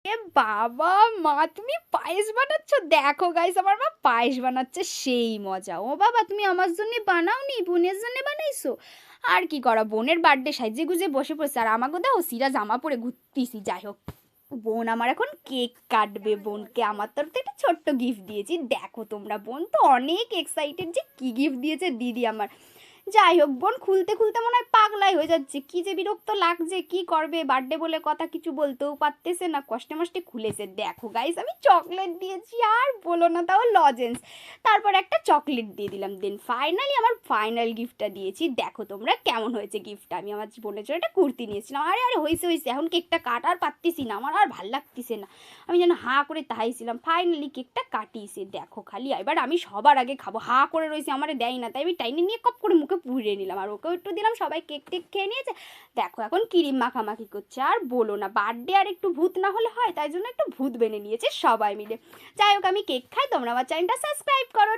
এ বাবা! মা তুমি পায়েস বানাচ্ছ? দেখো গাইস আমার মা পায়েস বানাচ্ছে সেই মজা। ও বাবা তুমি আমার জন্যে বানাওনি, বোনের জন্যে বানাইছো? আর কি করা বোনের বার্থডে সাইজে-গুজে বসে পড়ছে আর আমাকে দাও ছিঁড়া জামা পরে ঘুরতিছি। যাই হোক, বোন আমার এখন কেক কাটবে। বোনকে আমার তরফ থেকে একটা ছোট্ট গিফট দিয়েছি। দেখো তোমরা, বোন তো অনেক এক্সাইটেড যে কি গিফট দিয়েছে দিদি আমার। যাই হোক, বোন খুলতে খুলতে মনে হয় পাগলাই হয়ে যাচ্ছে। কি যে বিরক্ত লাগছে, কি করবে, বার্থডে বলে কথা কিছু বলতেও পারতেছে না, কষ্টে মষ্টে খুলেছে। দেখো গাইস আমি চকলেট দিয়েছি, আর বলো না, তাও লজেন্স। তারপর একটা চকলেট দিয়ে দিলাম। দেন ফাইনালি আমার ফাইনাল গিফটটা দিয়েছি। দেখো তোমরা কেমন হয়েছে গিফটটা। আমি আমার বোনের জন্য একটা কুর্তি নিয়েছিলাম। আরে আরে হয়েছে হয়েছে, এখন কেকটা কাটার পারতেছি না, আমার আর ভাল লাগতেছে না। আমি যেন হাঁ করে তাহাইছিলাম। ফাইনালি কেকটা কাটিয়েছে। দেখো খালি এবার আমি সবার আগে খাবো, হাঁ করে রয়েছে, আমারে দেয় না, তাই আমি টাইনে নিয়ে কপ করে মুখে পুড়িয়ে নিলাম, আর ওকেও একটু দিলাম। সবাই কেক টেক খেয়ে নিয়েছে। দেখো এখন ক্রিম মাখামাখি করছে। আর বলো না, বার্থডে আর একটু ভূত না হলে হয়, তাই জন্য একটু ভূত বেনে নিয়েছে সবাই মিলে। যাই হোক আমি কেক খাই, তোমরা আমার চ্যানেলটা সাবস্ক্রাইব করো।